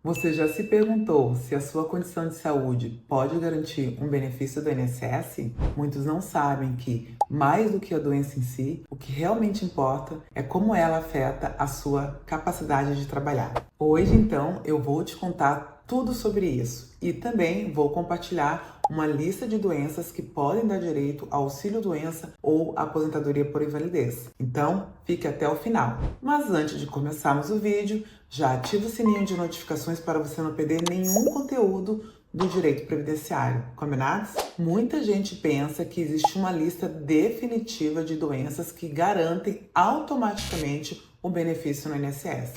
Você já se perguntou se a sua condição de saúde pode garantir um benefício do INSS? Muitos não sabem que, mais do que a doença em si, o que realmente importa é como ela afeta a sua capacidade de trabalhar. Hoje, então, eu vou te contar tudo sobre isso e também vou compartilhar uma lista de doenças que podem dar direito ao auxílio-doença ou aposentadoria por invalidez. Então, fique até o final. Mas antes de começarmos o vídeo, já ativa o sininho de notificações para você não perder nenhum conteúdo do direito previdenciário, combinados? Muita gente pensa que existe uma lista definitiva de doenças que garantem automaticamente o benefício no INSS.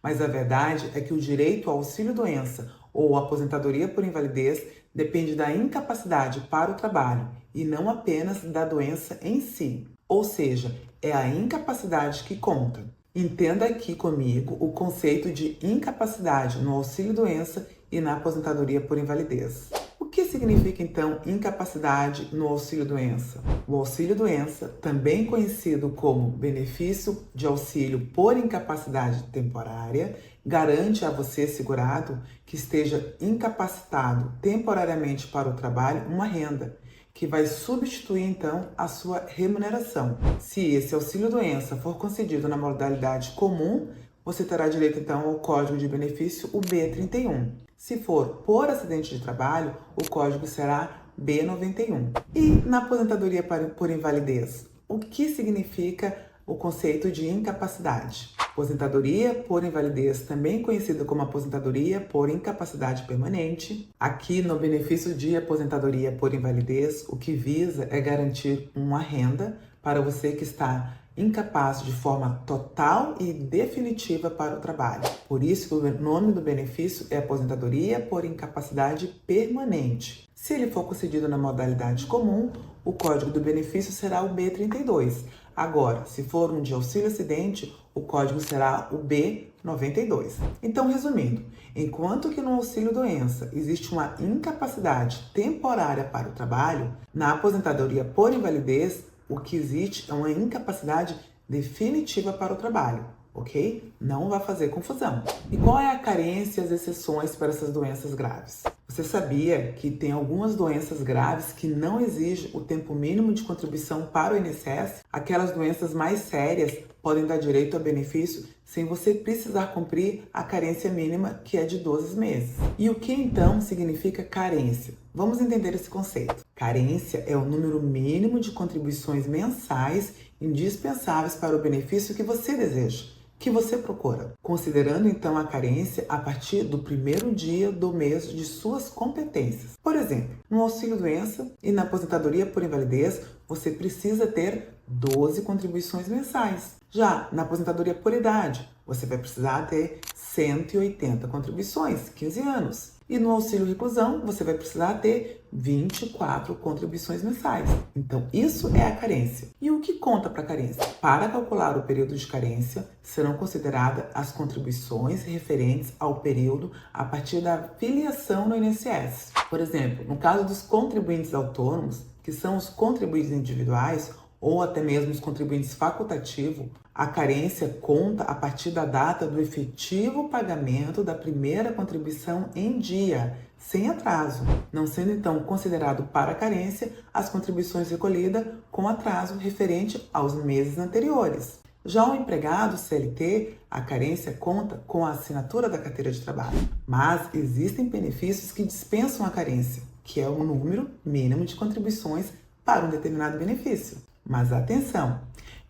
Mas a verdade é que o direito ao auxílio-doença ou aposentadoria por invalidez depende da incapacidade para o trabalho e não apenas da doença em si. Ou seja, é a incapacidade que conta. Entenda aqui comigo o conceito de incapacidade no auxílio-doença e na aposentadoria por invalidez. O que significa, então, incapacidade no auxílio-doença? O auxílio-doença, também conhecido como benefício de auxílio por incapacidade temporária, garante a você, segurado, que esteja incapacitado temporariamente para o trabalho, uma renda, que vai substituir, então, a sua remuneração. Se esse auxílio-doença for concedido na modalidade comum, você terá direito, então, ao código de benefício, o B31. Se for por acidente de trabalho, o código será B91. E na aposentadoria por invalidez, o que significa o conceito de incapacidade? Aposentadoria por invalidez, também conhecida como aposentadoria por incapacidade permanente. Aqui no benefício de aposentadoria por invalidez, o que visa é garantir uma renda para você que está incapaz de forma total e definitiva para o trabalho. Por isso que o nome do benefício é aposentadoria por incapacidade permanente. Se ele for concedido na modalidade comum, o código do benefício será o B32. Agora, se for um de auxílio acidente, o código será o B92. Então, resumindo, enquanto que no auxílio doença existe uma incapacidade temporária para o trabalho, na aposentadoria por invalidez, o que existe é uma incapacidade definitiva para o trabalho, ok? Não vai fazer confusão. E qual é a carência e as exceções para essas doenças graves? Você sabia que tem algumas doenças graves que não exigem o tempo mínimo de contribuição para o INSS? Aquelas doenças mais sérias podem dar direito a benefício sem você precisar cumprir a carência mínima, que é de 12 meses. E o que então significa carência? Vamos entender esse conceito. Carência é o número mínimo de contribuições mensais indispensáveis para o benefício que você deseja, que você procura, considerando então a carência a partir do primeiro dia do mês de suas competências. Por exemplo, no auxílio-doença e na aposentadoria por invalidez, você precisa ter 12 contribuições mensais. Já na aposentadoria por idade, você vai precisar ter 180 contribuições, 15 anos. E no auxílio reclusão, você vai precisar ter 24 contribuições mensais. Então, isso é a carência. E o que conta para a carência? Para calcular o período de carência, serão consideradas as contribuições referentes ao período a partir da filiação no INSS. Por exemplo, no caso dos contribuintes autônomos, que são os contribuintes individuais, ou até mesmo os contribuintes facultativos, a carência conta a partir da data do efetivo pagamento da primeira contribuição em dia, sem atraso, não sendo então considerado para a carência as contribuições recolhidas com atraso referente aos meses anteriores. Já o empregado CLT, a carência conta com a assinatura da carteira de trabalho. Mas existem benefícios que dispensam a carência, que é o número mínimo de contribuições para um determinado benefício. Mas atenção,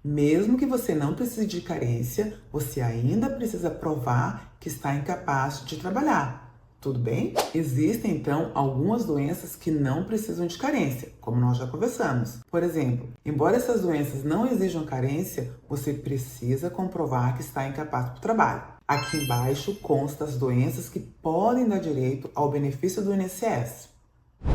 mesmo que você não precise de carência, você ainda precisa provar que está incapaz de trabalhar. Tudo bem? Existem, então, algumas doenças que não precisam de carência, como nós já conversamos. Por exemplo, embora essas doenças não exijam carência, você precisa comprovar que está incapaz para o trabalho. Aqui embaixo consta as doenças que podem dar direito ao benefício do INSS.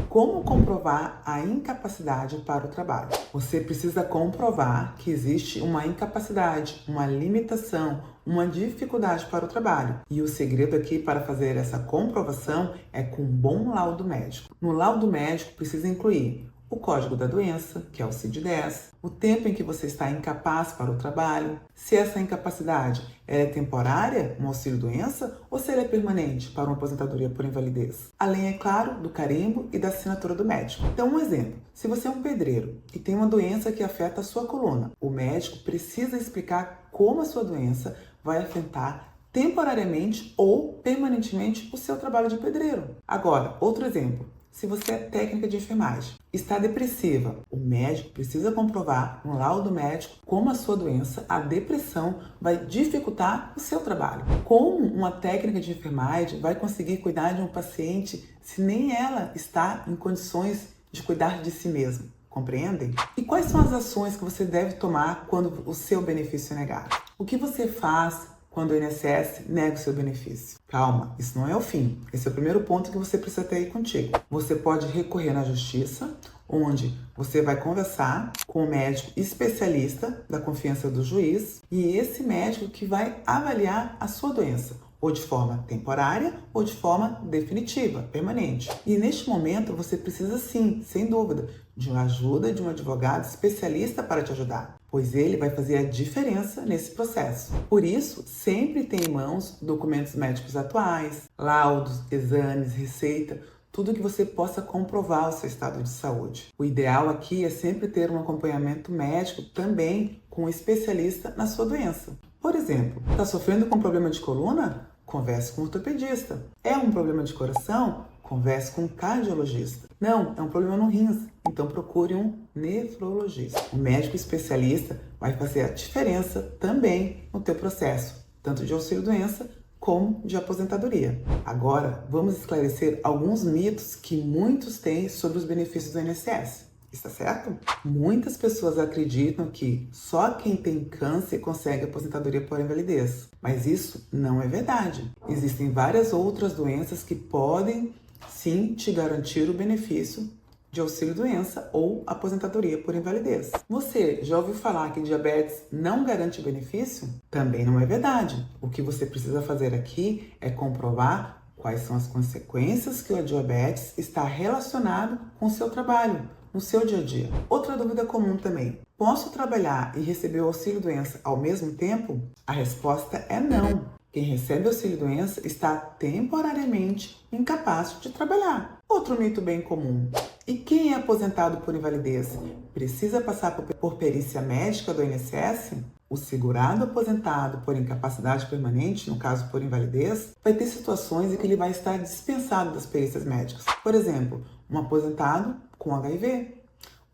Como comprovar a incapacidade para o trabalho? Você precisa comprovar que existe uma incapacidade, uma limitação, uma dificuldade para o trabalho. E o segredo aqui para fazer essa comprovação é com um bom laudo médico. No laudo médico precisa incluir o código da doença, que é o CID-10, o tempo em que você está incapaz para o trabalho, se essa incapacidade é temporária, um auxílio-doença, ou se ela é permanente para uma aposentadoria por invalidez. Além, é claro, do carimbo e da assinatura do médico. Então, um exemplo. Se você é um pedreiro e tem uma doença que afeta a sua coluna, o médico precisa explicar como a sua doença vai afetar temporariamente ou permanentemente o seu trabalho de pedreiro. Agora, outro exemplo. Se você é técnica de enfermagem, está depressiva, o médico precisa comprovar no laudo médico como a sua doença, a depressão, vai dificultar o seu trabalho. Como uma técnica de enfermagem vai conseguir cuidar de um paciente se nem ela está em condições de cuidar de si mesma? Compreendem? E quais são as ações que você deve tomar quando o seu benefício é negado? O que você faz quando o INSS nega o seu benefício? Calma, isso não é o fim. Esse é o primeiro ponto que você precisa ter aí contigo. Você pode recorrer na justiça, onde você vai conversar com o médico especialista da confiança do juiz e esse médico que vai avaliar a sua doença, ou de forma temporária ou de forma definitiva, permanente. E neste momento você precisa sim, sem dúvida, de uma ajuda de um advogado especialista para te ajudar, pois ele vai fazer a diferença nesse processo. Por isso, sempre tenha em mãos documentos médicos atuais, laudos, exames, receita, tudo que você possa comprovar o seu estado de saúde. O ideal aqui é sempre ter um acompanhamento médico também com um especialista na sua doença. Por exemplo, está sofrendo com problema de coluna? Converse com um ortopedista. É um problema de coração? Converse com um cardiologista. Não, é um problema no rins, então procure um nefrologista. O médico especialista vai fazer a diferença também no teu processo, tanto de auxílio-doença como de aposentadoria. Agora, vamos esclarecer alguns mitos que muitos têm sobre os benefícios do INSS. Está certo? Muitas pessoas acreditam que só quem tem câncer consegue aposentadoria por invalidez, mas isso não é verdade. Existem várias outras doenças que podem sim te garantir o benefício de auxílio-doença ou aposentadoria por invalidez. Você já ouviu falar que diabetes não garante benefício? Também não é verdade. O que você precisa fazer aqui é comprovar quais são as consequências que o diabetes está relacionado com o seu trabalho, no seu dia a dia. Outra dúvida comum também. Posso trabalhar e receber o auxílio-doença ao mesmo tempo? A resposta é não. Quem recebe auxílio-doença está temporariamente incapaz de trabalhar. Outro mito bem comum. E quem é aposentado por invalidez precisa passar por perícia médica do INSS? O segurado aposentado por incapacidade permanente, no caso por invalidez, vai ter situações em que ele vai estar dispensado das perícias médicas. Por exemplo, um aposentado com HIV,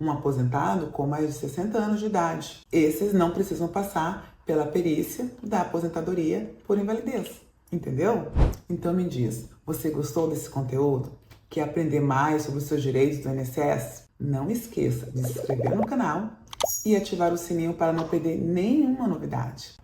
um aposentado com mais de 60 anos de idade. Esses não precisam passar pela perícia da aposentadoria por invalidez. Entendeu? Então me diz, você gostou desse conteúdo? Quer aprender mais sobre os seus direitos do INSS? Não esqueça de se inscrever no canal e ativar o sininho para não perder nenhuma novidade.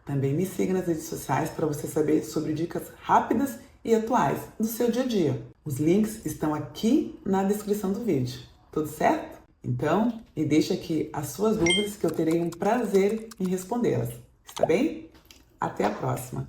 Também me siga nas redes sociais para você saber sobre dicas rápidas e atuais do seu dia a dia. Os links estão aqui na descrição do vídeo. Tudo certo? Então, me deixe aqui as suas dúvidas que eu terei um prazer em respondê-las. Está bem? Até a próxima!